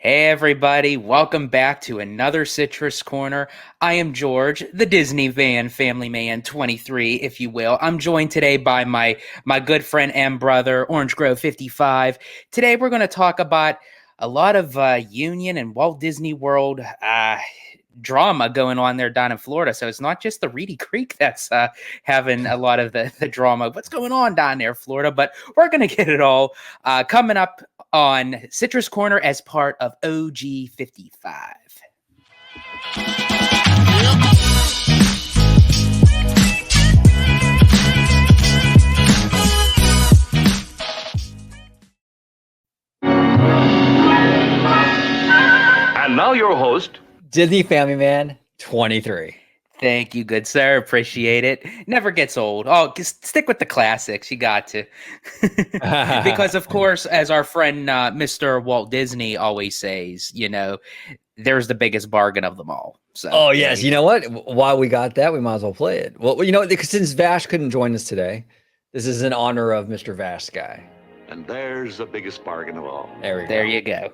Hey everybody, welcome back to another Citrus Corner. I am George, the Disney Van Family Man 23, if you will. I'm joined today by my good friend and brother, Orange Grove 55. Today we're going to talk about a lot of Union and Walt Disney World drama going on there down in Florida. So it's not just the Reedy Creek that's having a lot of the drama. What's going on down there, Florida? But we're going to get it all coming up on Citrus Corner as part of OG 55. And now your host, Disney Family Man 23. Thank you, good sir. Appreciate it. Never gets old. Oh, just stick with the classics. You got to. Because, of course, as our friend Mr. Walt Disney always says, there's the biggest bargain of them all. So, Oh, yes. You know what? While we got that, we might as well play it. Well, since Vash couldn't join us today, this is in honor of Mr. Vash Guy. and there's the biggest bargain of all. There you go.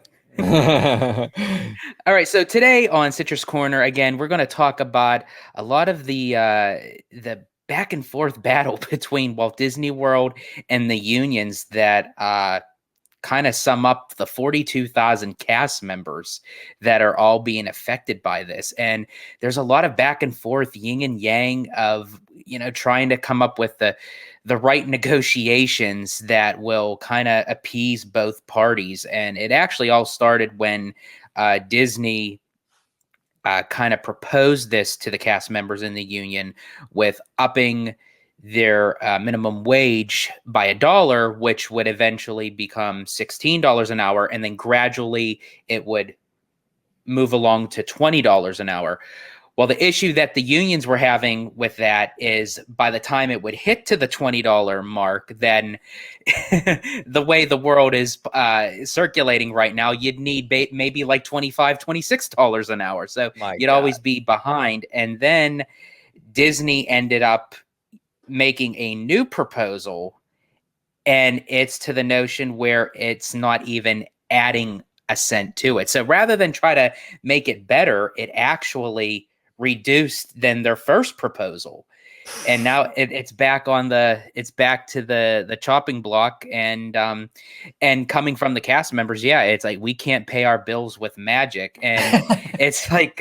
All right, so today on Citrus Corner, again, we're going to talk about a lot of the back and forth battle between Walt Disney World and the unions that kind of sum up the 42,000 cast members that are all being affected by this. And there's a lot of back and forth, yin and yang of, trying to come up with the right negotiations that will kind of appease both parties. And it actually all started when Disney kind of proposed this to the cast members in the union with upping their minimum wage by $1, which would eventually become $16 an hour. And then gradually it would move along to $20 an hour. Well, the issue that the unions were having with that is by the time it would hit to the $20 mark, then the way the world is circulating right now, you'd need maybe like $25, $26 an hour. So you'd always be behind. And then Disney ended up making a new proposal, and it's to the notion where it's not even adding a cent to it. So rather than try to make it better, it actually reduced than their first proposal, and now it's back to the chopping block. And coming from the cast members, it's like, we can't pay our bills with magic, and it's like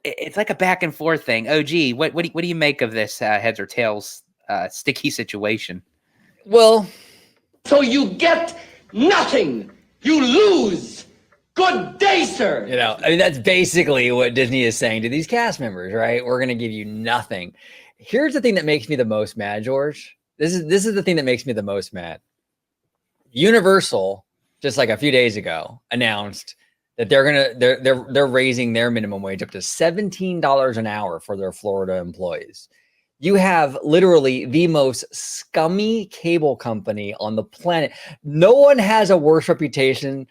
it's like a back and forth thing. OG, what do you make of this heads or tails sticky situation? Well, so you get nothing, you lose. Good day, sir. That's basically what Disney is saying to these cast members, right? We're going to give you nothing. Here's the thing that makes me the most mad, George. This is the thing that makes me the most mad. Universal, just like a few days ago, announced that they're raising their minimum wage up to $17 an hour for their Florida employees. You have literally the most scummy cable company on the planet. No one has a worse reputation,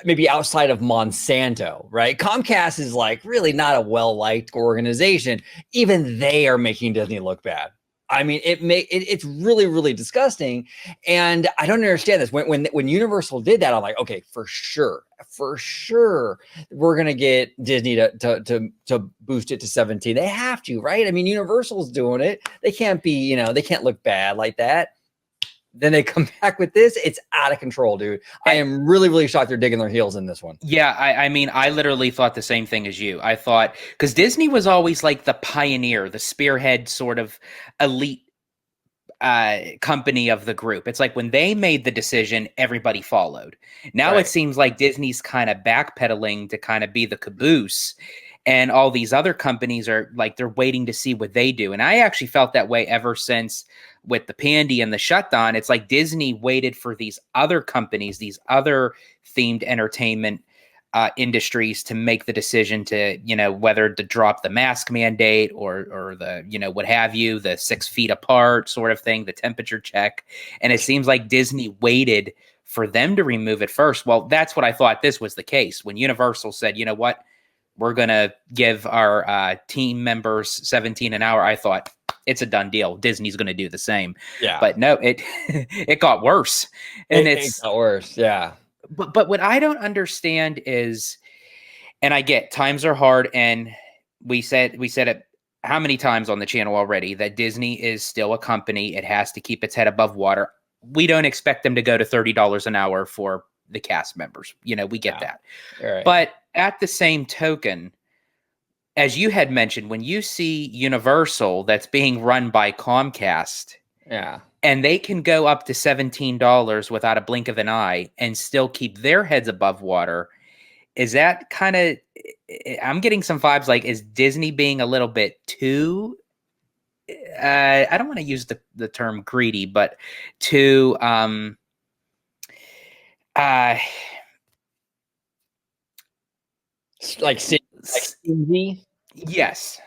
maybe outside of Monsanto, right? Comcast is like really not a well-liked organization. Even they are making Disney look bad. I mean, it's really, really disgusting. And I don't understand this. When Universal did that, I'm like, okay, for sure, we're gonna get Disney to boost it to 17. They have to, right? I mean, Universal's doing it. They can't be, they can't look bad like that. Then they come back with this. It's out of control, dude. I am really, really shocked they're digging their heels in this one. Yeah, I mean, I literally thought the same thing as you. I thought, because Disney was always like the pioneer, the spearhead sort of elite company of the group. It's like when they made the decision, everybody followed. Now It seems like Disney's kind of backpedaling to kind of be the caboose. And all these other companies are like, they're waiting to see what they do. And I actually felt that way ever since with the Pandy and the shutdown. It's like Disney waited for these other companies, these other themed entertainment industries to make the decision to, whether to drop the mask mandate or the, what have you, the 6 feet apart sort of thing, the temperature check. And it seems like Disney waited for them to remove it first. Well, that's what I thought this was the case. When Universal said, you know what, we're going to give our team members 17 an hour, I thought it's a done deal. Disney's going to do the same. Yeah. But no, it got worse. And it got worse. Yeah. But what I don't understand is, and I get times are hard, and we said it how many times on the channel already that Disney is still a company. It has to keep its head above water. We don't expect them to go to $30 an hour for the cast members. We get that. Right. But at the same token, as you had mentioned, when you see Universal that's being run by Comcast, Yeah. and they can go up to $17 without a blink of an eye and still keep their heads above water, is that kind of, I'm getting some vibes like, is Disney being a little bit too, I don't want to use the term greedy, but too, like stingy. Yes.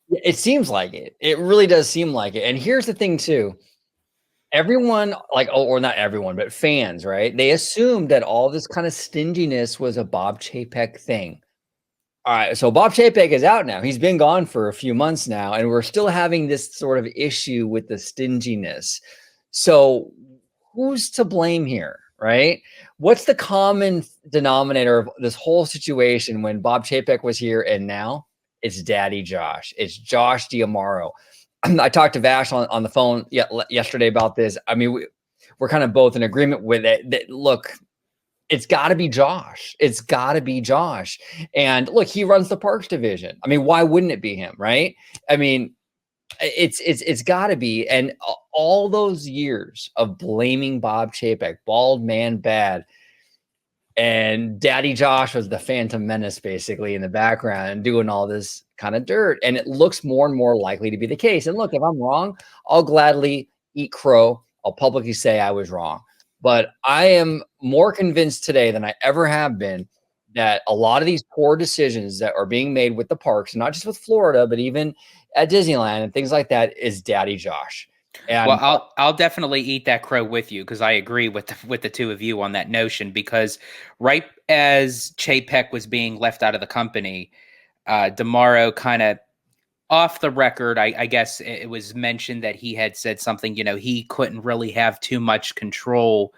It seems like it. It really does seem like it. And here's the thing too. Everyone, or not everyone, but fans, right? They assumed that all this kind of stinginess was a Bob Chapek thing. All right, so Bob Chapek is out now. He's been gone for a few months now, and we're still having this sort of issue with the stinginess. So who's to blame here, right? What's the common denominator of this whole situation when Bob Chapek was here and now? It's Daddy Josh. It's Josh D'Amaro. I talked to Vash on the phone yesterday about this. I mean, we're kind of both in agreement with it. That, look, it's got to be Josh. It's got to be Josh. And look, he runs the parks division. I mean, why wouldn't it be him, right? I mean, it's got to be. And all those years of blaming Bob Chapek, bald man bad, and Daddy Josh was the Phantom Menace basically in the background and doing all this kind of dirt. And it looks more and more likely to be the case. And look, if I'm wrong, I'll gladly eat crow. I'll publicly say I was wrong. But I am more convinced today than I ever have been that a lot of these poor decisions that are being made with the parks, not just with Florida, but even at Disneyland and things like that, is Daddy Josh. And well, I'll definitely eat that crow with you, because I agree with the two of you on that notion. Because right as Chapek was being left out of the company, D'Amaro kind of off the record, I guess it was mentioned that he had said something, he couldn't really have too much control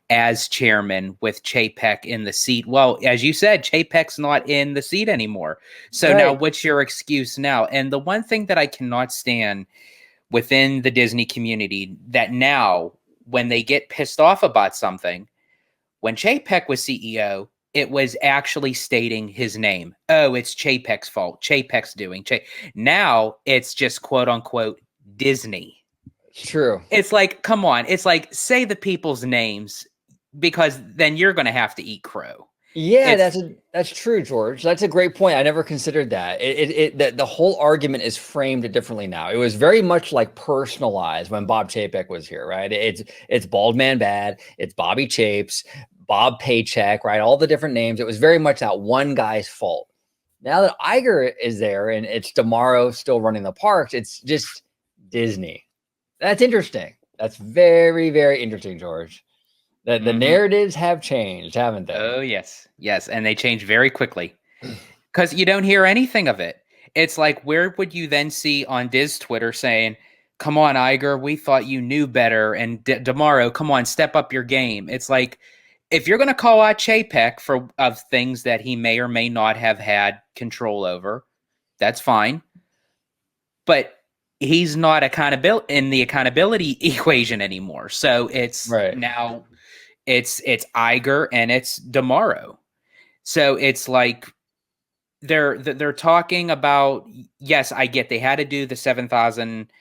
as chairman with Chapek in the seat. Well, as you said, Chapek's not in the seat anymore. So Right. Now what's your excuse now? And the one thing that I cannot stand within the Disney community, that now when they get pissed off about something, when Chapek was CEO, it was actually stating his name. Oh, it's Chapek's fault. Chapek's doing. Now it's just quote unquote Disney. True. It's like, come on. It's like, say the people's names, because then you're going to have to eat crow. Yeah, that's true, George. That's a great point. I never considered that. The whole argument is framed differently now. It was very much like personalized when Bob Chapek was here, right? It's Bald Man Bad, it's Bobby Chapes, Bob Paycheck, right? All the different names. It was very much that one guy's fault. Now that Iger is there and it's D'Amaro still running the parks, it's just Disney. That's interesting. That's very, very interesting, George. The narratives have changed, haven't they? Oh, yes. Yes. And they change very quickly, because you don't hear anything of it. It's like, where would you then see on Diz Twitter saying, come on, Iger, we thought you knew better. And D'Amaro, come on, step up your game. It's like, if you're going to call out Chapek of things that he may or may not have had control over, that's fine. But he's not in the accountability equation anymore. So it's right. Now it's Iger and it's D'Amaro. So it's like they're talking about, yes, I get they had to do the 7,000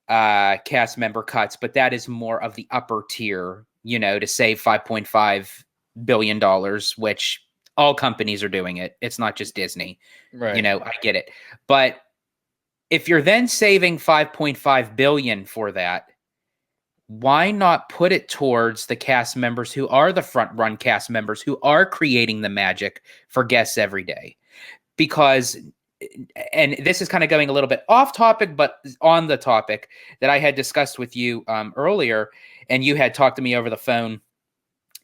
cast member cuts, but that is more of the upper tier, to save $5.5 billion, which all companies are doing it. It's not just Disney. Right. I get it. But if you're then saving $5.5 billion for that, why not put it towards the cast members who are the front run cast members who are creating the magic for guests every day? Because, and this is kind of going a little bit off topic, but on the topic that I had discussed with you earlier, and you had talked to me over the phone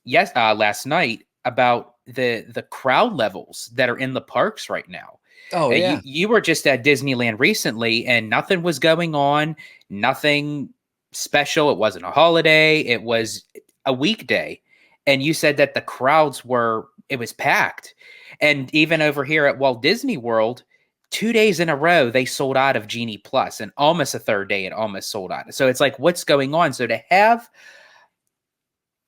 last night about the crowd levels that are in the parks right now. Oh, yeah. You were just at Disneyland recently, and nothing was going on, nothing special. It wasn't a holiday. It was a weekday. And you said that the crowds it was packed. And even over here at Walt Disney World, 2 days in a row, they sold out of Genie Plus, and almost a third day, it almost sold out. So it's like, what's going on? So to have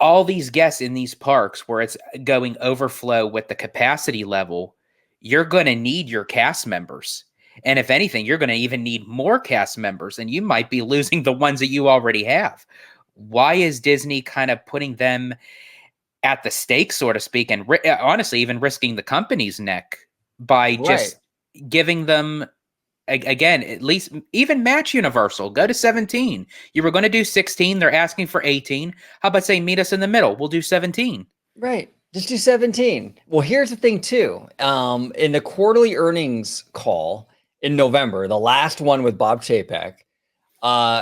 all these guests in these parks where it's going overflow with the capacity level, you're going to need your cast members. And if anything, you're going to even need more cast members, and you might be losing the ones that you already have. Why is Disney kind of putting them at the stake, so to speak, and honestly, even risking the company's neck by just giving them, again, at least even match Universal, go to 17. You were going to do 16. They're asking for 18. How about saying meet us in the middle? We'll do 17. Right. Just do 17. Well, here's the thing too. In the quarterly earnings call in November, the last one with Bob Chapek,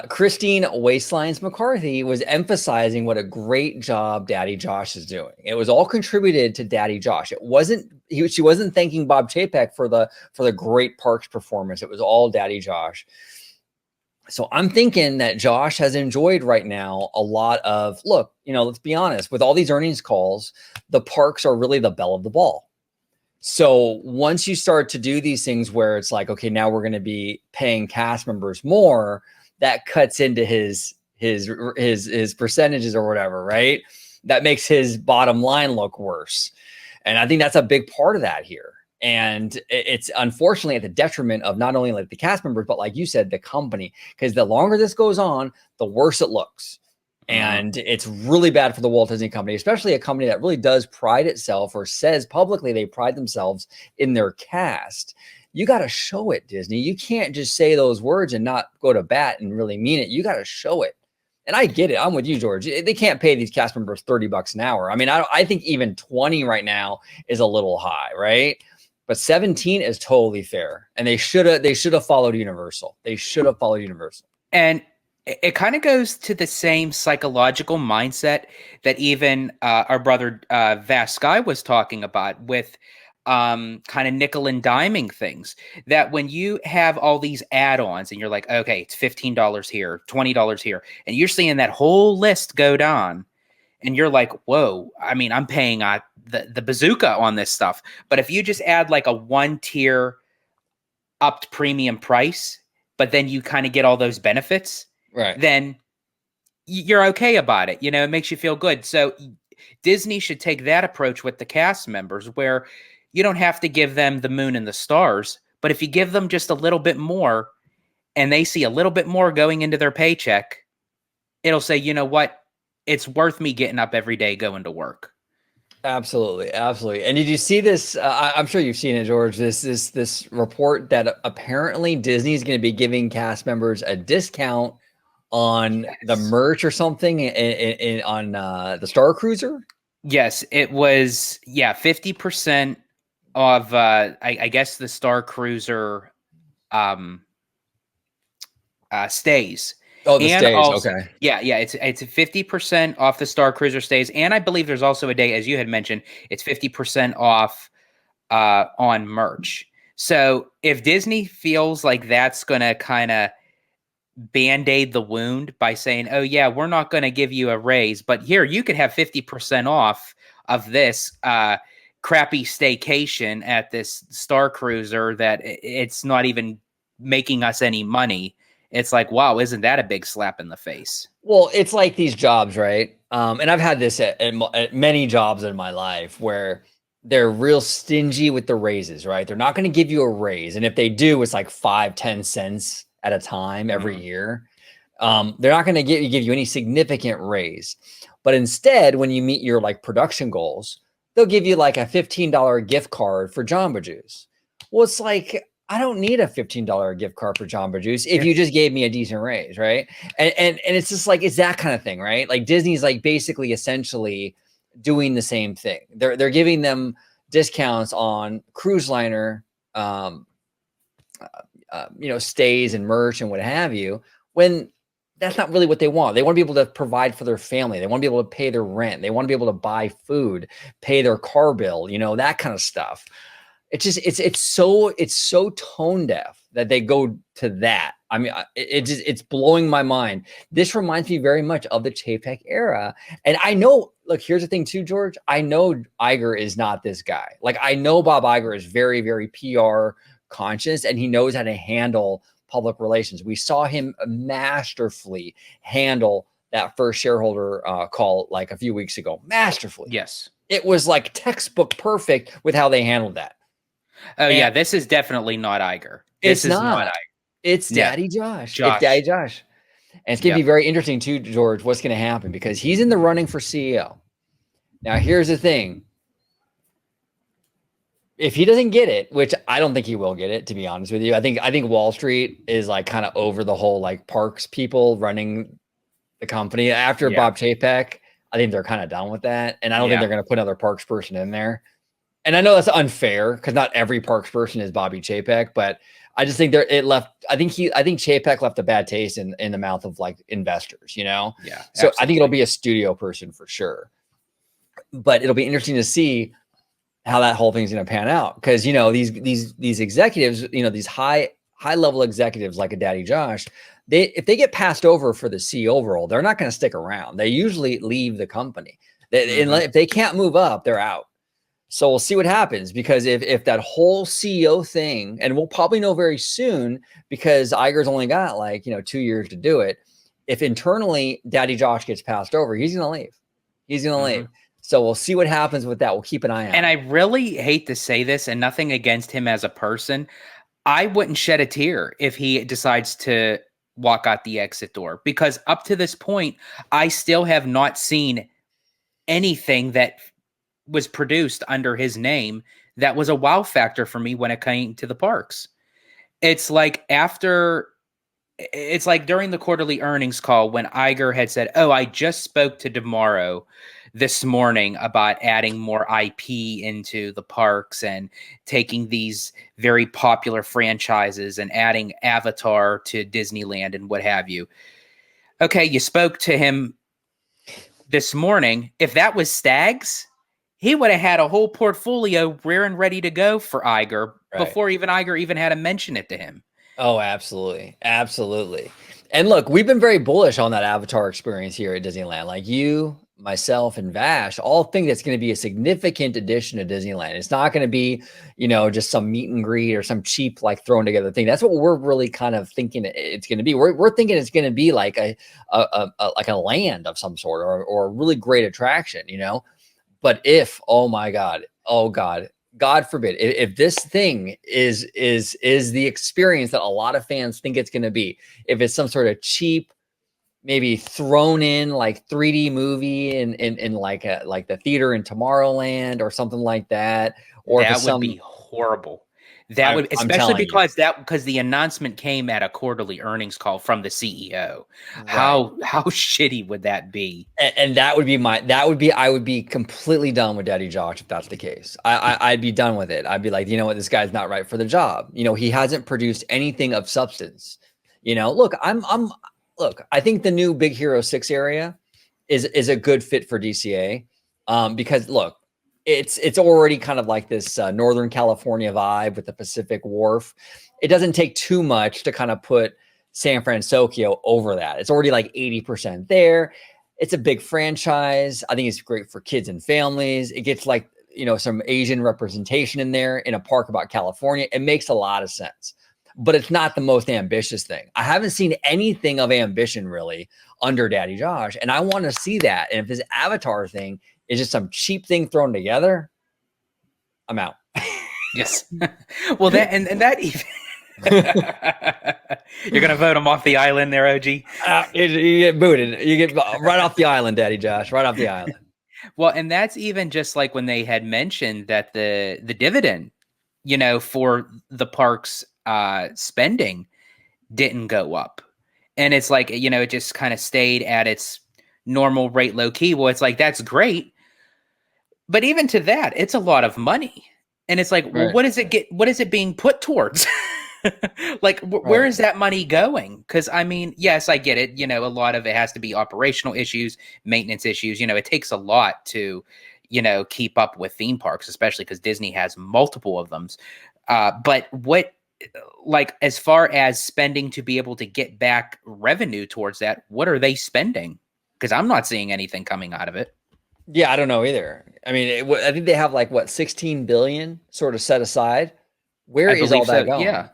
Christine Waistlines McCarthy was emphasizing what a great job Daddy Josh is doing. It was all contributed to Daddy Josh. It wasn't she wasn't thanking Bob Chapek for the great parks performance. It was all Daddy Josh. So I'm thinking that Josh has enjoyed right now a lot of, look, let's be honest, with all these earnings calls, the parks are really the belle of the ball. So once you start to do these things where it's like, okay, now we're going to be paying cast members more, that cuts into his percentages or whatever, right? That makes his bottom line look worse. And I think that's a big part of that here. And it's unfortunately at the detriment of not only like the cast members, but like you said, the company, because the longer this goes on, the worse it looks. And it's really bad for the Walt Disney Company, especially a company that really does pride itself or says publicly they pride themselves in their cast. You got to show it, Disney. You can't just say those words and not go to bat and really mean it. You got to show it. And I get it. I'm with you, George. They can't pay these cast members $30 an hour. I mean, I think even 20 right now is a little high, right? But 17 is totally fair. And they should have followed Universal. They should have followed Universal. And it kind of goes to the same psychological mindset that even our brother Vast Sky was talking about with kind of nickel and diming things, that when you have all these add-ons and you're like, okay, it's $15 here, $20 here, and you're seeing that whole list go down and you're like, whoa, I mean, I'm paying the bazooka on this stuff. But if you just add like a one tier upped premium price, but then you kind of get all those benefits, right, then you're okay about it. It makes you feel good. So Disney should take that approach with the cast members, where you don't have to give them the moon and the stars, but if you give them just a little bit more and they see a little bit more going into their paycheck, it'll say, you know what? It's worth me getting up every day going to work. Absolutely. Absolutely. And did you see this? I'm sure you've seen it, George, this report that apparently Disney is going to be giving cast members a discount on the merch or something on the Star Cruiser. Yes, it was. Yeah. 50% of, I guess the Star Cruiser, stays. Oh, the and stays. Also, okay. Yeah. It's 50% off the Star Cruiser stays. And I believe there's also a day, as you had mentioned, it's 50% off on merch. So if Disney feels like that's going to kind of band-aid the wound by saying, oh yeah, we're not going to give you a raise, but here you could have 50% off of this crappy staycation at this Star Cruiser that it's not even making us any money. It's like, wow, isn't that a big slap in the face? Well, it's like these jobs, right? And I've had this at many jobs in my life where they're real stingy with the raises, right? They're not going to give you a raise. And if they do, it's like 5-10 cents at a time every year. They're not going to give you any significant raise. But instead, when you meet your like production goals, they'll give you like a $15 gift card for Jamba Juice. Well, it's like, I don't need a $15 gift card for Jamba Juice if you just gave me a decent raise, right? And it's just like, it's that kind of thing, right? Like Disney's like basically essentially doing the same thing. They're giving them discounts on cruise liner stays and merch and what have you, when that's not really what they want. They want to be able to provide for their family. They want to be able to pay their rent. They want to be able to buy food, pay their car bill, that kind of stuff. It's just, it's so tone deaf that they go to that. I mean, it's blowing my mind. This reminds me very much of the Chapek era. And I know, look, here's the thing too, George. I know Iger is not this guy. Like, I know Bob Iger is very, very PR conscious, and he knows how to handle public relations. We saw him masterfully handle that first shareholder call like a few weeks ago. Masterfully. Yes. It was like textbook perfect with how they handled that. Oh, And yeah. This is definitely not Iger. It's This is not not. Iger. It's Yeah. Daddy Josh. Josh. It's Daddy Josh. And it's going to be very interesting too, George, what's going to happen, because he's in the running for CEO. Now, here's the thing. If he doesn't get it, which I don't think he will get it, to be honest with you, I think Wall Street is like kind of over the whole like Parks people running the company after Bob Chapek. I think they're kind of done with that, and I don't think they're going to put another Parks person in there. And I know that's unfair because not every Parks person is Bobby Chapek, but I just think I think Chapek left a bad taste in the mouth of like investors, you know? Yeah. So absolutely. I think it'll be a studio person for sure. But it'll be interesting to see how that whole thing's going to pan out, because you know these executives, you know, these high level executives like a Daddy Josh, if they get passed over for the CEO role, they're not going to stick around. They usually leave the company. If they can't move up, they're out. So we'll see what happens, because if that whole CEO thing, and we'll probably know very soon because Iger's only got like, you know, 2 years to do it. If internally Daddy Josh gets passed over, he's going to leave. He's going to leave. So we'll see what happens with that. We'll keep an eye on. And I really hate to say this, and nothing against him as a person, I wouldn't shed a tear if he decides to walk out the exit door, because up to this point, I still have not seen anything that was produced under his name that was a wow factor for me when it came to the parks. It's like during the quarterly earnings call when Iger had said, "Oh, I just spoke to DeMauro this morning about adding more IP into the parks and taking these very popular franchises and adding Avatar to Disneyland and what have you." Okay, you spoke to him this morning. If that was Stags, he would have had a whole portfolio rearing ready to go for Iger before Iger even had to mention it to him. Oh, absolutely. Absolutely. And look, we've been very bullish on that Avatar experience here at Disneyland. Like you, myself, and Vash all think that's going to be a significant addition to Disneyland. It's not going to be, you know, just some meet and greet or some cheap, like thrown together thing. That's what we're really kind of thinking it's going to be. We're thinking it's going to be like a land of some sort, or a really great attraction, you know? But if, oh my God, God forbid, if this thing is the experience that a lot of fans think it's going to be, if it's some sort of cheap, maybe thrown in like 3D movie in like the theater in Tomorrowland or something like that, or that would be horrible. That would, especially because the announcement came at a quarterly earnings call from the CEO. Right. How shitty would that be? And I would be completely done with Daddy Josh if that's the case. I'd be done with it. I'd be like, you know what, this guy's not right for the job. You know, he hasn't produced anything of substance. You know, look, I think the new Big Hero 6 area is a good fit for DCA, because look, it's already kind of like this Northern California vibe with the Pacific Wharf. It doesn't take too much to kind of put San Francisco over that. It's already like 80% there. It's a big franchise. I think it's great for kids and families. It gets like, you know, some Asian representation in there in a park about California. It makes a lot of sense, but it's not the most ambitious thing. I haven't seen anything of ambition really under Daddy Josh, and I want to see that. And if this Avatar thing is just some cheap thing thrown together, I'm out. Yes. Well, that and that even you're gonna vote him off the island there, OG. You get booted. You get right off the island, Daddy Josh. Right off the island. Well, and that's even just like when they had mentioned that the dividend, you know, for the park's spending didn't go up, and it's like, you know, it just kind of stayed at its normal rate, low key. Well, it's like, that's great. But even to that, it's a lot of money. And it's like, well, what is it being put towards? Like, where is that money going? Because, I mean, yes, I get it. You know, a lot of it has to be operational issues, maintenance issues. You know, it takes a lot to, you know, keep up with theme parks, especially because Disney has multiple of them. But what like, as far as spending to be able to get back revenue towards that, what are they spending? Because I'm not seeing anything coming out of it. Yeah, I don't know either. I mean, I think they have like what 16 billion sort of set aside. Where I is all believe that so. going? Yeah.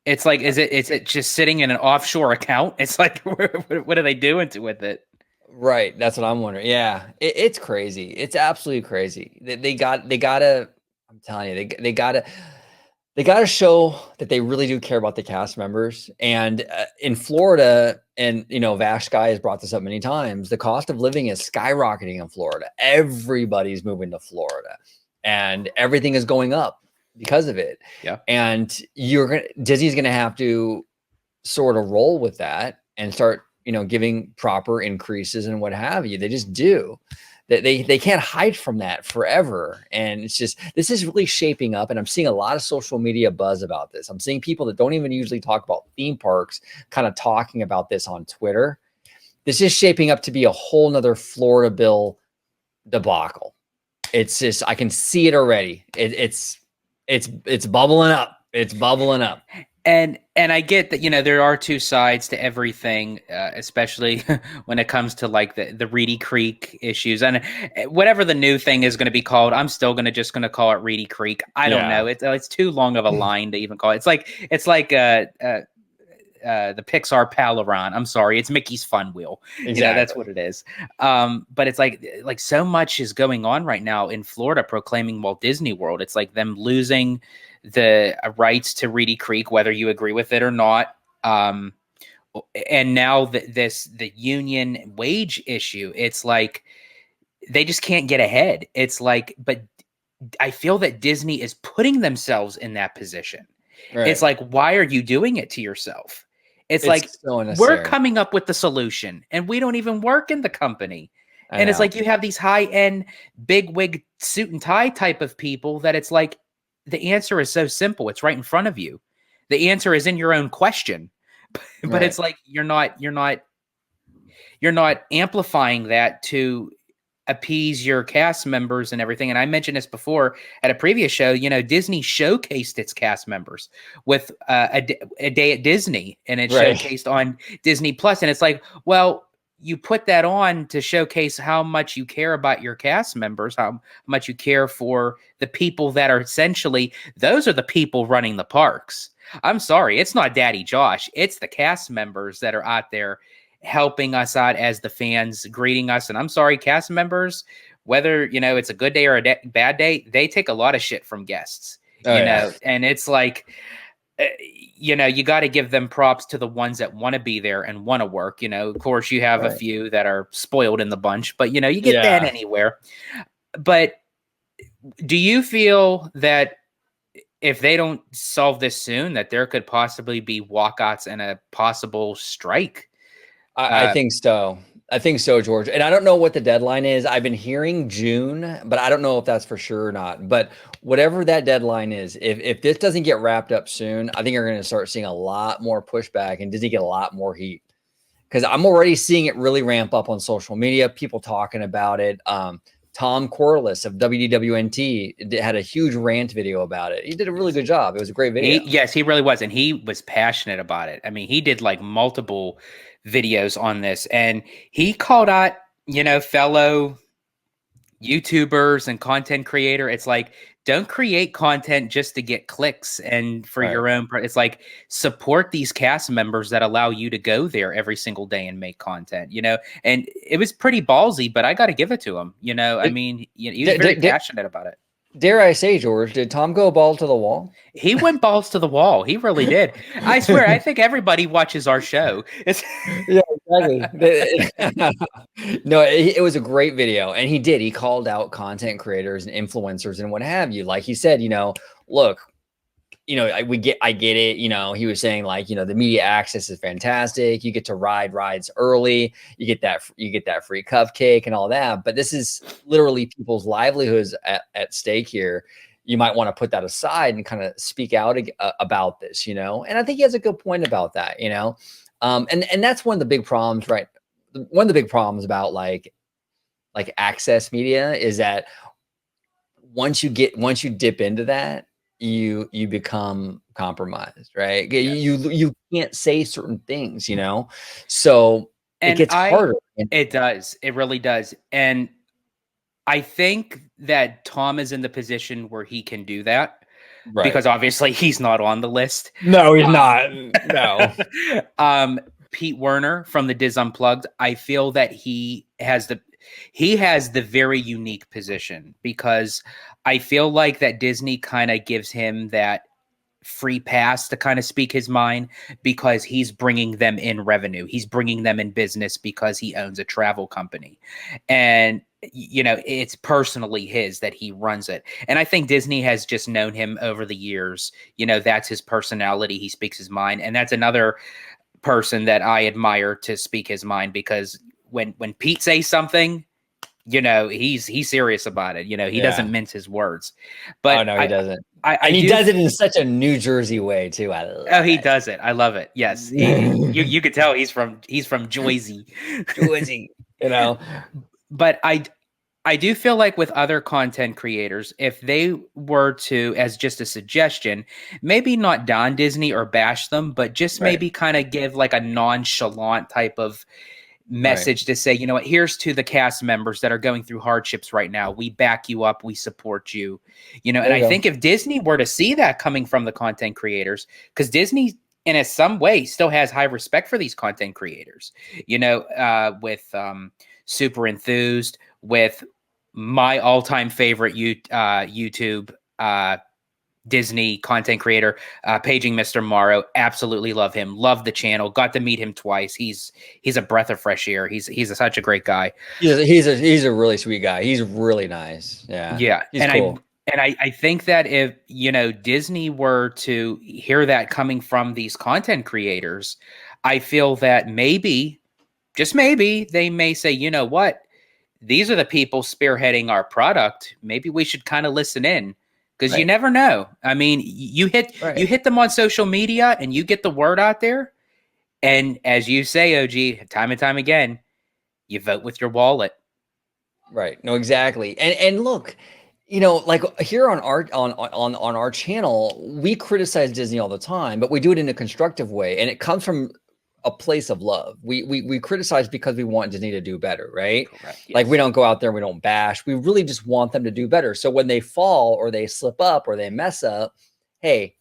It's like, is it just sitting in an offshore account? It's like, what are they doing with it? Right. That's what I'm wondering. Yeah, it's crazy. It's absolutely crazy. They gotta. I'm telling you, they gotta show that they really do care about the cast members. And in Florida, and Vash Guy has brought this up many times. The cost of living is skyrocketing in Florida. Everybody's moving to Florida, and everything is going up because of it. Yeah. And Disney's gonna have to sort of roll with that and start giving proper increases and what have you. They just do. They can't hide from that forever. And it's just, this is really shaping up. And I'm seeing a lot of social media buzz about this. I'm seeing people that don't even usually talk about theme parks kind of talking about this on Twitter. This is shaping up to be a whole nother Florida bill debacle. It's just, I can see it already. It's bubbling up. It's bubbling up. And I get that, there are two sides to everything, especially when it comes to like the Reedy Creek issues, and whatever the new thing is going to be called, I'm still just going to call it Reedy Creek. I don't know. It's too long of a line to even call it. It's like the Pixar Palaron. I'm sorry, it's Mickey's Fun Wheel. Exactly. That's what it is. But it's like so much is going on right now in Florida proclaiming Walt Disney World. It's like them losing the rights to Reedy Creek, whether you agree with it or not. And now the union wage issue, it's like they just can't get ahead. It's like, but I feel that Disney is putting themselves in that position. Right. It's like, why are you doing it to yourself? It's like, so we're coming up with the solution and we don't even work in the company. And it's like, you have these high-end, big wig suit and tie type of people that it's like, the answer is so simple. It's right in front of you. The answer is in your own question, but right. It's like, you're not amplifying that to appease your cast members and everything. And I mentioned this before at a previous show, Disney showcased its cast members with a day at Disney, and it right. showcased on Disney Plus. And it's like, well, you put that on to showcase how much you care about your cast members, how much you care for the people that are essentially, those are the people running the parks. I'm sorry, it's not Daddy Josh. It's the cast members that are out there helping us out as the fans, greeting us. And I'm sorry, cast members, whether, it's a good day or a bad day, they take a lot of shit from guests, know, and it's like, you got to give them props to the ones that want to be there and want to work. Of course, you have right. a few that are spoiled in the bunch, but, you get that anywhere. But do you feel that if they don't solve this soon, that there could possibly be walkouts and a possible strike? I think so. I think so, George. And I don't know what the deadline is. I've been hearing June, but I don't know if that's for sure or not. But whatever that deadline is, if this doesn't get wrapped up soon, I think you're going to start seeing a lot more pushback and Disney get a lot more heat. Because I'm already seeing it really ramp up on social media, people talking about it. Tom Corliss of WDWNT had a huge rant video about it. He did a really good job. It was a great video. Yes, he really was. And he was passionate about it. I mean, he did like multiple videos on this, and he called out, fellow YouTubers and content creator. It's like, don't create content just to get clicks and for right. your own. It's like, support these cast members that allow you to go there every single day and make content, and it was pretty ballsy, but I got to give it to him. I mean, he was very passionate about it. Dare I say, George, did Tom go balls to the wall? He went balls to the wall. He really did. I swear, I think everybody watches our show. Yeah, exactly. No, it was a great video. And he called out content creators and influencers and what have you. Like he said, look, I get it. He was saying like, the media access is fantastic. You get to ride rides early. You get that free cupcake and all that. But this is literally people's livelihoods at stake here. You might want to put that aside and kind of speak out about this, And I think he has a good point about that, and that's one of the big problems, right? One of the big problems about like access media is that once you dip into that, you become compromised, right? Yes. You can't say certain things, so it And gets harder. it does. It really does. And I think that Tom is in the position where he can do that Right. because obviously he's not on the list. No, he's not. No. um, Pete Werner from the Diz Unplugged, I feel that he has the very unique position because I feel like that Disney kind of gives him that free pass to kind of speak his mind because he's bringing them in revenue. He's bringing them in business because he owns a travel company. And it's personally his that he runs it. And I think Disney has just known him over the years. That's his personality. He speaks his mind. And that's another person that I admire to speak his mind because when Pete says something, he's serious about it. He doesn't mince his words. But oh no, he doesn't. And he does it in such a New Jersey way too. I love he it. does it. I love it. Yes, you could tell he's from Jersey. Jersey, But I do feel like with other content creators, if they were to, as just a suggestion, maybe not Don Disney or bash them, but just maybe kind of give like a nonchalant type of message to say, what, here's to the cast members that are going through hardships right now. We back you up. We support you. And I think if Disney were to see that coming from the content creators, because Disney in some way still has high respect for these content creators, with Super Enthused, with my all-time favorite YouTube Disney content creator, Paging Mr. Morrow. Absolutely love him. Love the channel. Got to meet him twice. He's a breath of fresh air. He's such a great guy. He's a really sweet guy. He's really nice. Yeah. Yeah. He's and cool. I think that if Disney were to hear that coming from these content creators, I feel that maybe, just maybe, they may say, you know what, these are the people spearheading our product. Maybe we should kind of listen in. Because you never know. I mean, you hit them on social media and you get the word out there. And as you say, OG, time and time again, you vote with your wallet. Right. No, exactly. And look, like here on our channel, we criticize Disney all the time, but we do it in a constructive way, and it comes from a place of love. We criticize because we want Disney to do better, right? Correct, yes. Like we don't go out there and we don't bash. We really just want them to do better. So when they fall or they slip up or they mess up, hey,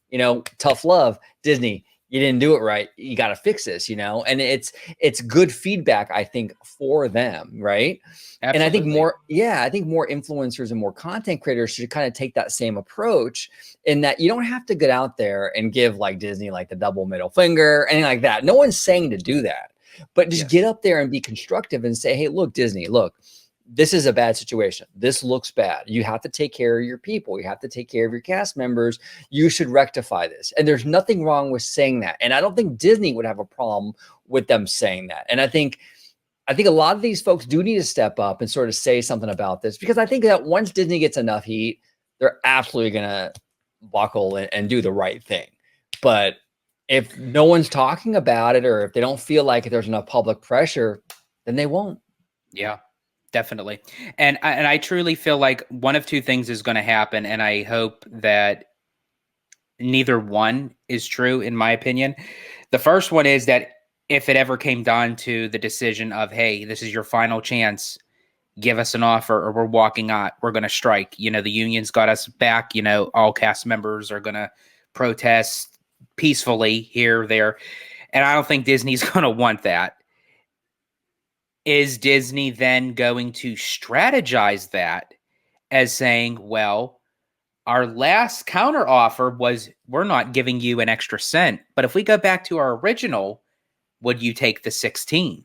tough love, Disney, you didn't do it right. You got to fix this, and it's good feedback, I think, for them, right? Absolutely. And I think more influencers and more content creators should kind of take that same approach, in that you don't have to get out there and give like Disney like the double middle finger, anything like that. No one's saying to do that, but just get up there and be constructive and say, hey, look, Disney, look, this is a bad situation. This looks bad. You have to take care of your people. You have to take care of your cast members. You should rectify this. And there's nothing wrong with saying that. And I don't think Disney would have a problem with them saying that. And I think a lot of these folks do need to step up and sort of say something about this, because I think that once Disney gets enough heat, they're absolutely going to buckle and do the right thing. But if no one's talking about it, or if they don't feel like there's enough public pressure, then they won't. Yeah, definitely. And I truly feel like one of two things is going to happen. And I hope that neither one is true, in my opinion. The first one is that if it ever came down to the decision of, hey, this is your final chance, give us an offer or we're walking out, we're going to strike. The union's got us back. All cast members are going to protest peacefully here, there. And I don't think Disney's going to want that. Is Disney then going to strategize that as saying, well, our last counter offer was, we're not giving you an extra cent, but if we go back to our original, would you take the 16?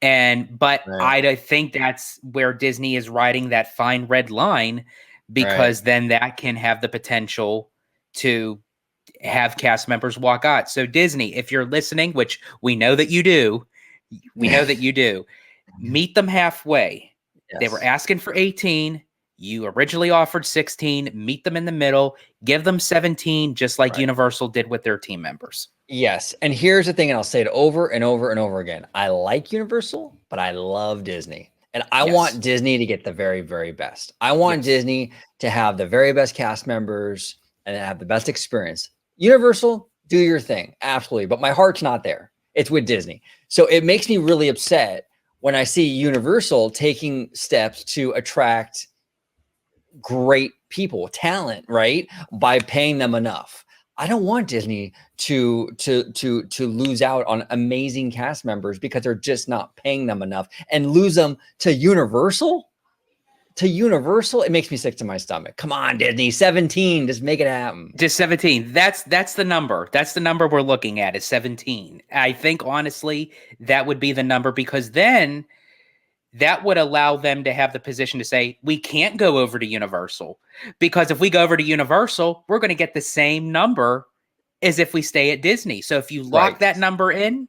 But I think that's where Disney is riding that fine red line, because then that can have the potential to have cast members walk out. So Disney, if you're listening, which we know that you do, meet them halfway. Yes. They were asking for 18. You originally offered 16, meet them in the middle, give them 17, just like Universal did with their team members. Yes. And here's the thing, and I'll say it over and over and over again. I like Universal, but I love Disney. And I want Disney to get the very, very best. I want Disney to have the very best cast members and have the best experience. Universal, do your thing. Absolutely. But my heart's not there. It's with Disney. So it makes me really upset when I see Universal taking steps to attract great people, talent, right? By paying them enough. I don't want Disney to lose out on amazing cast members because they're just not paying them enough, and lose them to Universal. It makes me sick to my stomach. Come on, Disney, 17, just make it happen. Just 17. That's the number. That's the number we're looking at, is 17. I think honestly that would be the number, because then that would allow them to have the position to say, we can't go over to Universal, because if we go over to Universal, we're going to get the same number as if we stay at Disney. So if you lock that number in,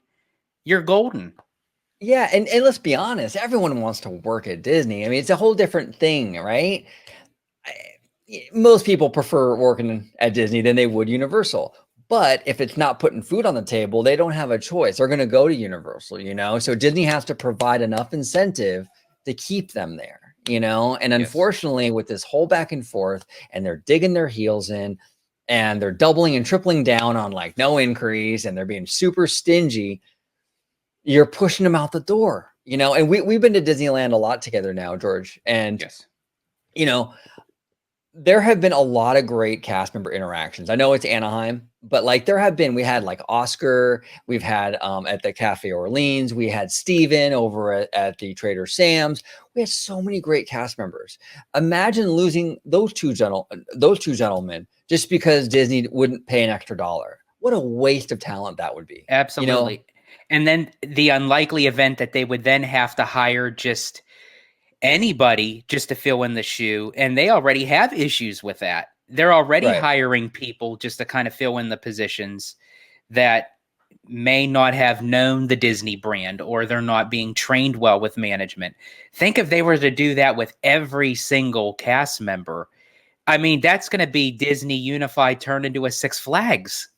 you're golden. Yeah, and let's be honest, everyone wants to work at Disney. I mean, it's a whole different thing, right? Most people prefer working at Disney than they would Universal. But if it's not putting food on the table, they don't have a choice. They're going to go to Universal, you know? So Disney has to provide enough incentive to keep them there, you know? And unfortunately, with this whole back and forth, and they're digging their heels in, and they're doubling and tripling down on like no increase, and they're being super stingy, you're pushing them out the door, you know? And we've been to Disneyland a lot together now, George. And, you know, there have been a lot of great cast member interactions. I know it's Anaheim, but like we had like Oscar, we've had at the Cafe Orleans, we had Steven over at the Trader Sam's. We had so many great cast members. Imagine losing those two gentlemen just because Disney wouldn't pay an extra dollar. What a waste of talent that would be. Absolutely. You know? And then the unlikely event that they would then have to hire just anybody just to fill in the shoe. And they already have issues with that. They're already hiring people just to kind of fill in the positions that may not have known the Disney brand, or they're not being trained well with management. Think if they were to do that with every single cast member. I mean, that's going to be Disney Unified turned into a Six Flags.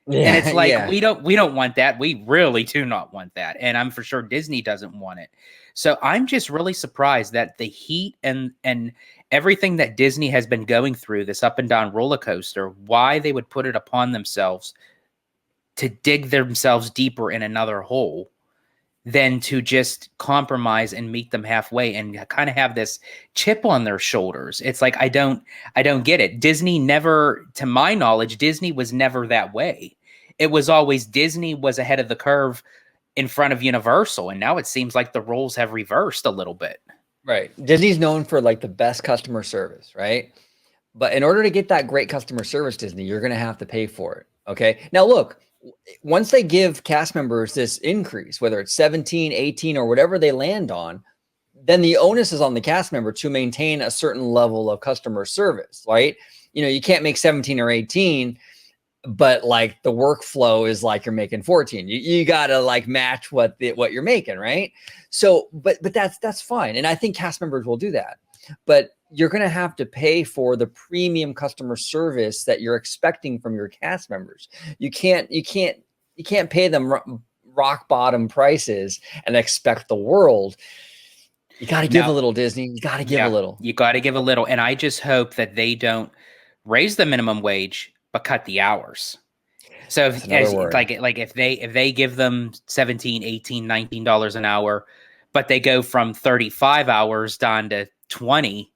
Yeah, and it's like, we don't want that. We really do not want that. And I'm for sure Disney doesn't want it. So I'm just really surprised that the heat and everything that Disney has been going through, this up and down roller coaster, why they would put it upon themselves to dig themselves deeper in another hole than to just compromise and meet them halfway and kind of have this chip on their shoulders. It's like, I don't get it. Disney never, to my knowledge, Disney was never that way. It was always Disney was ahead of the curve in front of Universal. And now it seems like the roles have reversed a little bit. Right. Disney's known for like the best customer service, right? But in order to get that great customer service, Disney, you're going to have to pay for it. Okay. Now look, once they give cast members this increase, whether it's 17, 18, or whatever they land on, then the onus is on the cast member to maintain a certain level of customer service, right? You know, you can't make 17 or 18, but like the workflow is like you're making 14. You got to like match what you're making, right? So, but that's fine. And I think cast members will do that. But you're going to have to pay for the premium customer service that you're expecting from your cast members. You can't pay them rock bottom prices and expect the world. You got to give a little, Disney. You got to give a little. You got to give a little. And I just hope that they don't raise the minimum wage, but cut the hours. So if they give them $17, $18, $19 an hour, but they go from 35 hours down to 20,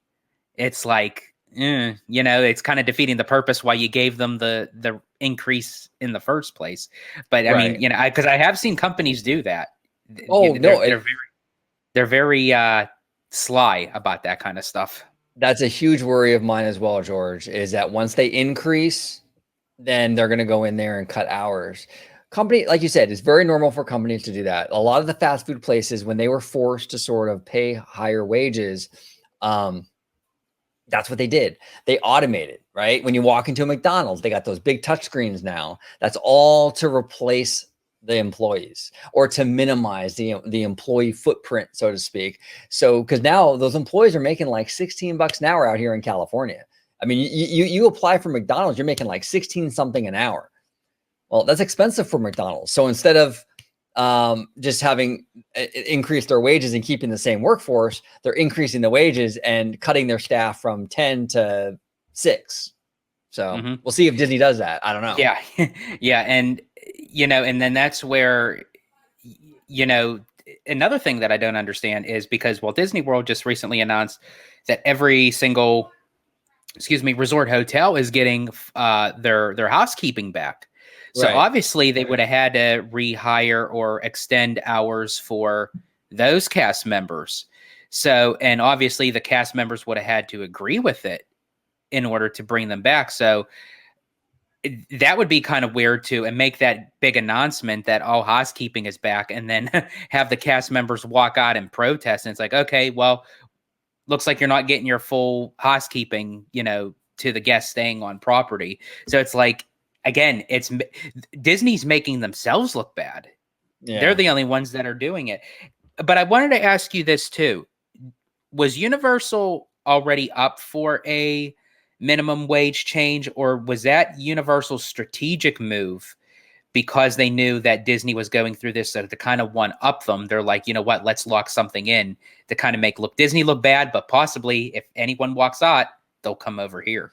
it's like, you know, it's kind of defeating the purpose why you gave them the increase in the first place. But I mean, you know, because I have seen companies do that. They're very sly about that kind of stuff. That's a huge worry of mine as well, George, is that once they increase, then they're going to go in there and cut hours. Company, like you said, it's very normal for companies to do that. A lot of the fast food places, when they were forced to sort of pay higher wages, that's what they did. They automated, right? When you walk into a McDonald's, they got those big touch screens now. That's all to replace the employees or to minimize the employee footprint, so to speak. So, because now those employees are making like $16 an hour out here in California. I mean, you apply for McDonald's, you're making like 16 something an hour. Well, that's expensive for McDonald's. So instead of just having increased their wages and keeping the same workforce, they're increasing the wages and cutting their staff from 10 to 6. So Hmm. we'll see if Disney does that. I don't know. Yeah. Yeah. And, and then that's where, another thing that I don't understand is because Walt Disney World just recently announced that every single, resort hotel is getting their housekeeping back. So Right. obviously they would have had to rehire or extend hours for those cast members. So, and obviously the cast members would have had to agree with it in order to bring them back. So that would be kind of weird too, and make that big announcement that all housekeeping is back, and then have the cast members walk out and protest. And it's like, okay, well, looks like you're not getting your full housekeeping, to the guests staying on property. So it's like, again, Disney's making themselves look bad. They're Yeah. the only ones that are doing it. But I wanted to ask you this too. Was Universal already up for a minimum wage change, or was that Universal's strategic move because they knew that Disney was going through this, so to kind of one up them? They're like, you know what, let's lock something in to kind of make Disney look bad, but possibly if anyone walks out, they'll come over here.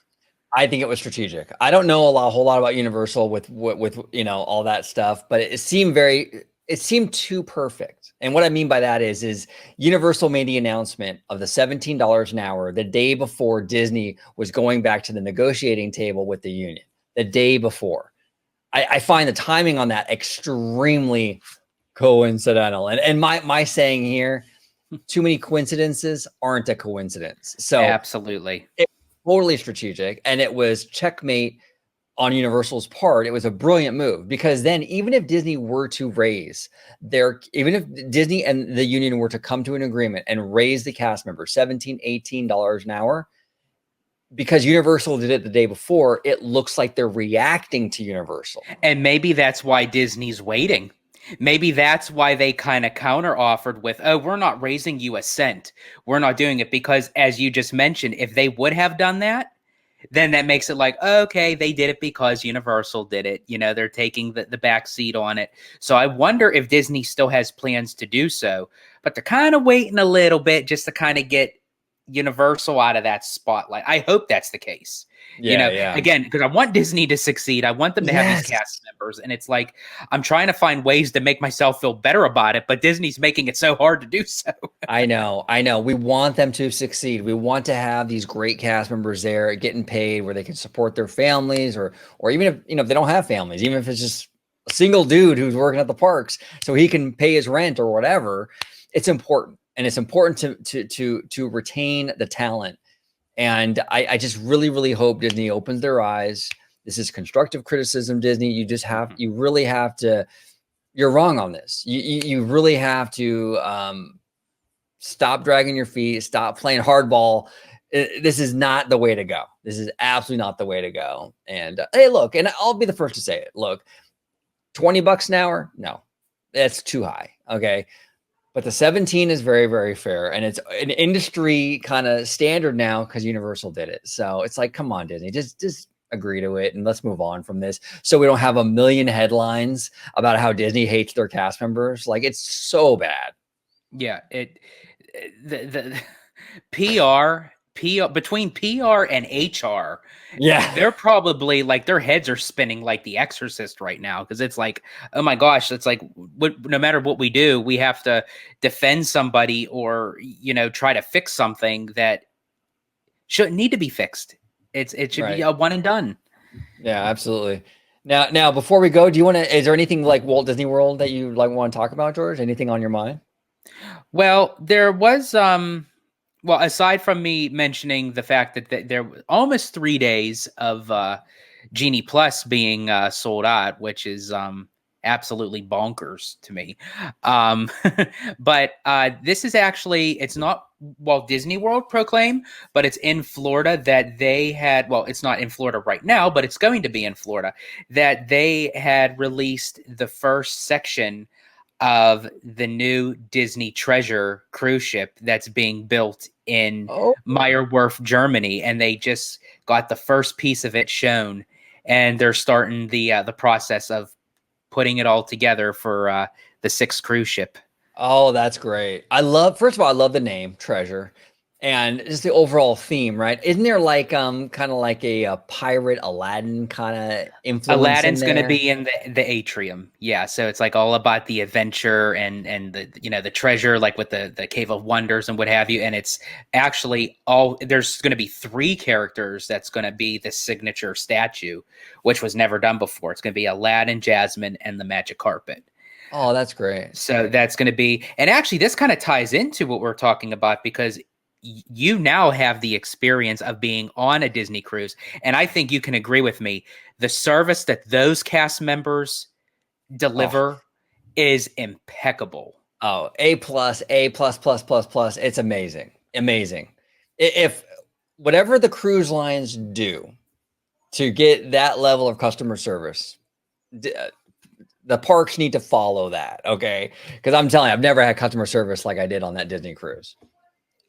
I think it was strategic. I don't know a whole lot about Universal with all that stuff, but it seemed too perfect. And what I mean by that is Universal made the announcement of the $17 an hour the day before Disney was going back to the negotiating table with the union. The day before. I find the timing on that extremely coincidental. And my saying here, too many coincidences aren't a coincidence. So absolutely, it was totally strategic, and it was checkmate on Universal's part. It was a brilliant move, because then even if Disney were to even if Disney and the union were to come to an agreement and raise the cast members $17, $18 an hour, because Universal did it the day before, it looks like they're reacting to Universal. And maybe that's why Disney's waiting. Maybe that's why they kind of counter offered with, oh, we're not raising you a cent. We're not doing it, because as you just mentioned, if they would have done that, then that makes it like, okay, they did it because Universal did it. They're taking the back seat on it. So I wonder if Disney still has plans to do so, but they're kind of waiting a little bit just to kind of get Universal out of that spotlight. I hope that's the case. Yeah. Again, because I want Disney to succeed. I want them to have these cast members. And it's like, I'm trying to find ways to make myself feel better about it, but Disney's making it so hard to do so. I know. We want them to succeed. We want to have these great cast members there getting paid where they can support their families, or even if, if they don't have families, even if it's just a single dude who's working at the parks so he can pay his rent or whatever. It's important. And it's important to retain the talent. And I just really, really hope Disney opens their eyes. This is constructive criticism, Disney. You really have to, you're wrong on this. You really have to stop dragging your feet, stop playing hardball. This is not the way to go. This is absolutely not the way to go. And hey, look, and I'll be the first to say it. Look, $20 an hour? No, that's too high. Okay. But the 17 is very, very fair. And it's an industry kind of standard now because Universal did it. So it's like, come on, Disney, just agree to it and let's move on from this. So we don't have a million headlines about how Disney hates their cast members. Like, it's so bad. Yeah. The PR between PR and HR. Yeah. They're probably like, their heads are spinning like The Exorcist right now. Cause it's like, oh my gosh, it's like, no matter what we do, we have to defend somebody or, try to fix something that shouldn't need to be fixed. It should be a one and done. Yeah, absolutely. Now, before we go, is there anything like Walt Disney World that you want to talk about, George? Anything on your mind? Well, there was, aside from me mentioning the fact that there were almost 3 days of Genie Plus being sold out, which is absolutely bonkers to me. But this is actually, it's not Walt Disney World proclaim, but it's in Florida that they had, it's not in Florida right now, but it's going to be in Florida, that they had released the first section of the new Disney Treasure cruise ship that's being built in Meyerwerf, Germany, and they just got the first piece of it shown, and they're starting the process of putting it all together for the 6th cruise ship. Oh, that's great. First of all, I love the name Treasure. and just the overall theme, right? Isn't there like kind of like a pirate Aladdin kind of influence in Aladdin's going to there? be in the atrium. Yeah, so it's like all about the adventure and the the treasure, like with the Cave of Wonders and what have you. And it's actually all there's going to be three characters that's going to be the signature statue, which was never done before. It's going to be Aladdin, Jasmine, and the Magic Carpet. Oh, that's great. So that's going to be, and actually, this kind of ties into what we're talking about because you now have the experience of being on a Disney cruise. And I think you can agree with me. The service that those cast members Oh, deliver is impeccable. oh, A plus, A plus plus plus plus. It's amazing, amazing. If whatever the cruise lines do to get that level of customer service, the parks need to follow that, okay? Because I'm telling you, I've never had customer service like I did on that Disney cruise.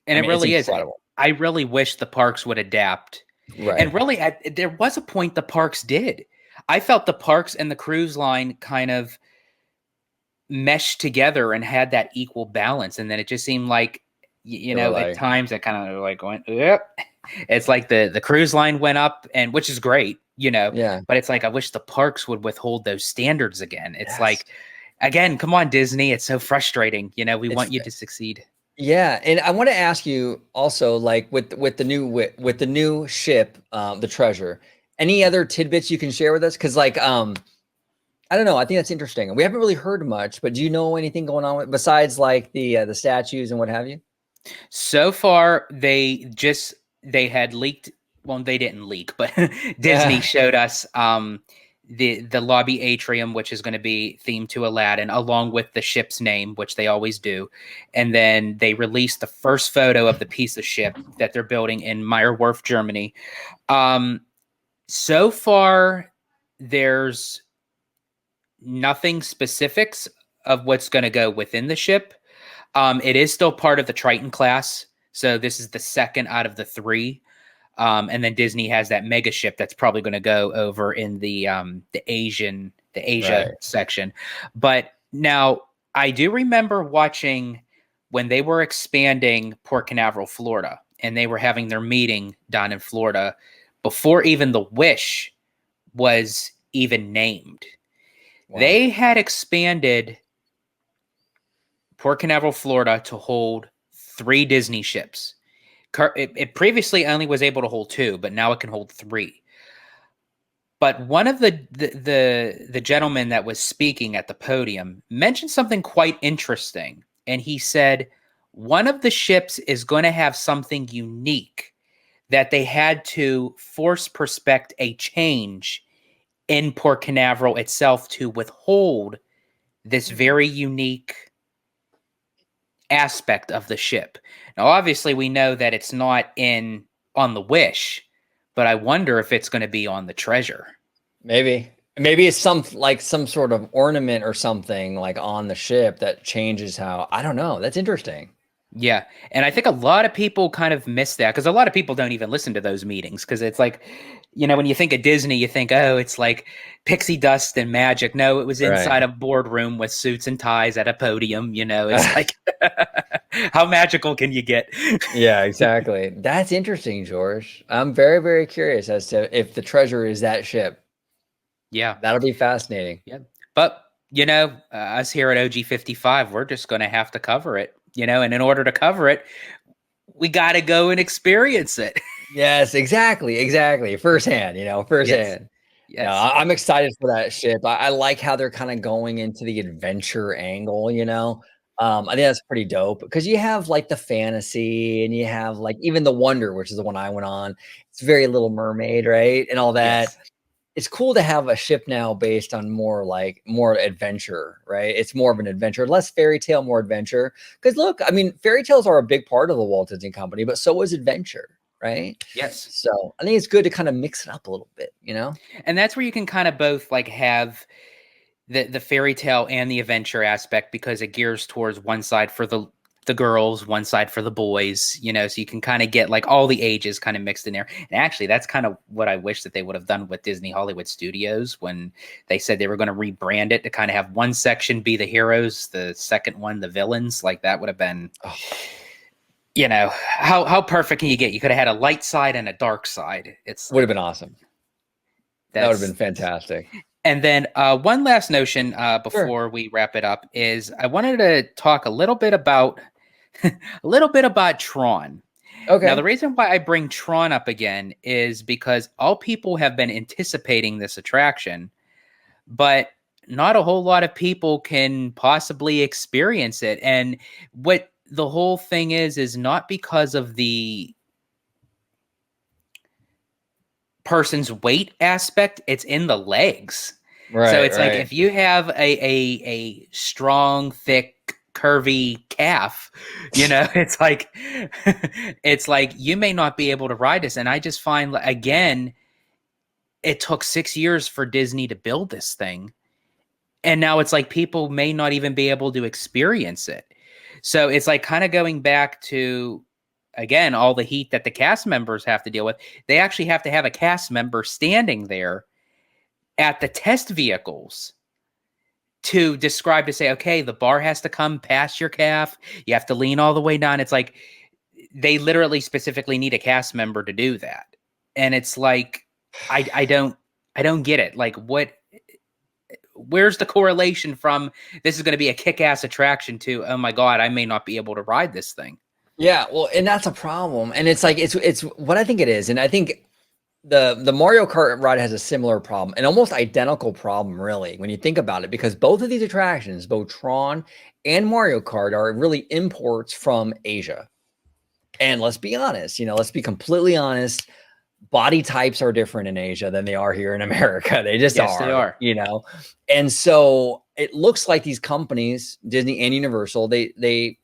And I it mean, it's really is. incredible. I really wish the parks would adapt. Right. And really, there was a point the parks did. I felt the parks and the cruise line kind of meshed together and had that equal balance. And then it just seemed like, They were at like, times it kind of like went, yep. It's like the cruise line went up, and which is great, yeah, but it's like I wish the parks would withhold those standards again. It's yes. like, again, come on, Disney. It's so frustrating. We It's want you to succeed. yeah, and I want to ask you also, like with the new ship, the treasure. Any other tidbits you can share with us? Because like I don't know, I think that's interesting. We haven't really heard much, but do you know anything going on besides like the statues and what have you? So far, they had leaked. Well, they didn't leak, but Disney Yeah, showed us the lobby atrium, which is going to be themed to Aladdin, along with the ship's name, which they always do. And then they released the first photo of the piece of ship that they're building in Meyerwerf, Germany. So far, there's nothing specifics of what's going to go within the ship. It is still part of the Triton class, so this is the second out of the three. And then Disney has that mega ship that's probably going to go over in the Asia right. section. But now I do remember watching when they were expanding Port Canaveral, Florida, and they were having their meeting down in Florida before even the Wish was even named. Wow. They had expanded Port Canaveral, Florida to hold 3 Disney ships. It previously only was able to hold 2, but now it can hold 3. But one of the gentlemen that was speaking at the podium mentioned something quite interesting, and he said one of the ships is going to have something unique that they had to force prospect a change in Port Canaveral itself to withhold this very unique aspect of the ship. Now, obviously, we know that it's not on the Wish, but I wonder if it's going to be on the Treasure. Maybe it's some sort of ornament or something like on the ship that changes how, I don't know. That's interesting. Yeah, and I think a lot of people kind of miss that because a lot of people don't even listen to those meetings because it's like, when you think of Disney, you think, oh, it's like pixie dust and magic. No, it was Right. inside a boardroom with suits and ties at a podium. It's like, how magical can you get? Yeah, exactly. That's interesting, George. I'm very, very curious as to if the treasure is that ship. Yeah. That'll be fascinating. Yeah. But, us here at OG55, we're just going to have to cover it, and in order to cover it, we got to go and experience it. Yes, exactly. Firsthand, firsthand. No, Yes. I'm excited for that ship. I like how they're kind of going into the adventure angle, I think that's pretty dope because you have like the fantasy and you have like even the wonder, which is the one I went on. It's very Little Mermaid, right? And all that. Yes. It's cool to have a ship now based on more adventure, right? It's more of an adventure, less fairy tale, more adventure. Because look, I mean, fairy tales are a big part of the Walt Disney Company, but so is adventure, right? Yes. So I think it's good to kind of mix it up a little bit, And that's where you can kind of both like have the fairy tale and the adventure aspect because it gears towards one side for the girls, one side for the boys, so you can kind of get like all the ages kind of mixed in there. And actually, that's kind of what I wish that they would have done with Disney Hollywood Studios when they said they were going to rebrand it to kind of have one section be the heroes, the second one, the villains. Like that would have been You know, how perfect can you get? You could have had a light side and a dark side. It's Would have been awesome. That would have that's been fantastic. And then one last notion Sure. before we wrap it up is I wanted to talk a little bit about Tron. Now, Okay. the reason why I bring Tron up again is because all people have been anticipating this attraction, but not a whole lot of people can possibly experience it. And what the whole thing is not because of the person's weight aspect, it's in the legs. Right. So it's like right. if you have a strong, thick, curvy calf, you know, it's like it's like you may not be able to ride this. And I just find again, it took 6 years for Disney to build this thing. And now it's like people may not even be able to experience it. So it's like kind of going back to again all the heat that the cast members have to deal with. They actually have to have a cast member standing there at the test vehicles to describe to say, okay, the bar has to come past your calf. You have to lean all the way down. It's like they literally specifically need a cast member to do that. And it's like, I don't get it. Like where's the correlation from this is going to be a kick-ass attraction to, oh my God, I may not be able to ride this thing. Yeah, well, and that's a problem. And it's like it's what I think it is. And I think the Mario Kart ride has a similar problem, an almost identical problem, really, when you think about it, because both of these attractions, both Tron and Mario Kart, are really imports from Asia. And let's be honest, let's be completely honest. Body types are different in Asia than they are here in America. They just Yes, they are. And so it looks like these companies, Disney and Universal, they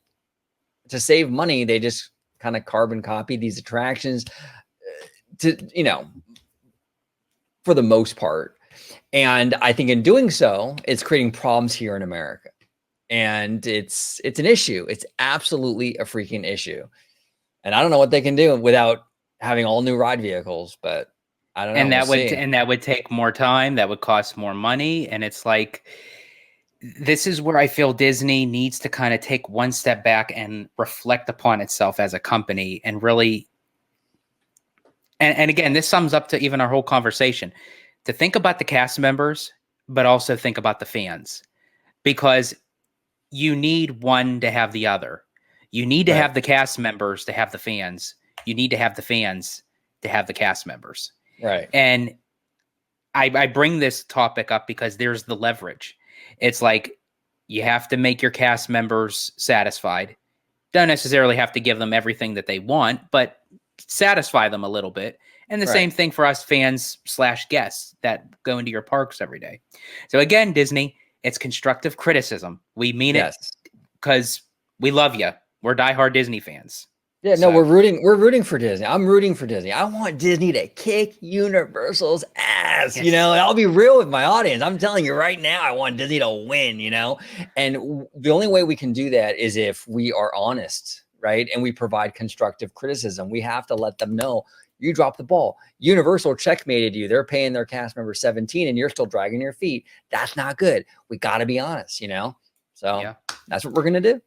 to save money, they just kind of carbon copy these attractions to, for the most part. And I think in doing so, it's creating problems here in America. And it's an issue. It's absolutely a freaking issue. And I don't know what they can do without having all new ride vehicles, but I don't know. And that would take more time. That would cost more money. And it's like, this is where I feel Disney needs to kind of take one step back and reflect upon itself as a company and really, and again, this sums up to even our whole conversation, to think about the cast members, but also think about the fans, because you need one to have the other. You need to have the cast members to have the fans. You need to have the fans to have the cast members. Right. And I bring this topic up because there's the leverage. It's like you have to make your cast members satisfied. Don't necessarily have to give them everything that they want, but satisfy them a little bit. And the same thing for us fans / guests that go into your parks every day. So again, Disney, it's constructive criticism. We mean it because we love you. We're diehard Disney fans. Yeah, no, we're rooting for Disney. I'm rooting for Disney. I want Disney to kick Universal's ass, and I'll be real with my audience. I'm telling you right now, I want Disney to win, and the only way we can do that is if we are honest, right? And we provide constructive criticism. We have to let them know you dropped the ball. Universal checkmated you. They're paying their cast member 17 and you're still dragging your feet. That's not good. We got to be honest, So that's what we're going to do.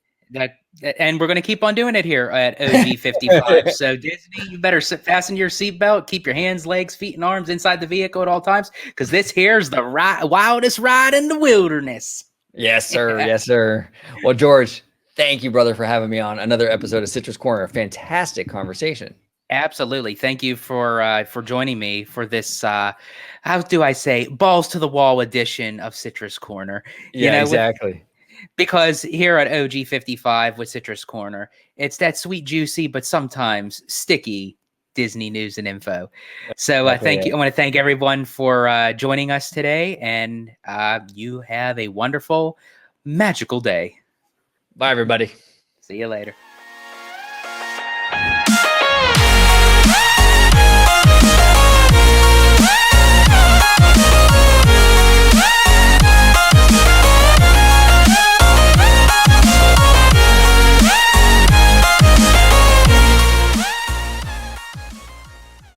And we're going to keep on doing it here at OG 55. So Disney, you better fasten your seatbelt, keep your hands, legs, feet, and arms inside the vehicle at all times, because this here's the wildest ride in the wilderness. Yes, sir. Yes, sir. Well, George, thank you, brother, for having me on another episode of Citrus Corner. Fantastic conversation. Absolutely. Thank you for joining me for this, how do I say, balls to the wall edition of Citrus Corner. Yeah, exactly. Because here at OG 55 with Citrus Corner, it's that sweet, juicy, but sometimes sticky Disney news and info. So thank you. I want to thank everyone for joining us today, and you have a wonderful, magical day. Bye, everybody. See you later.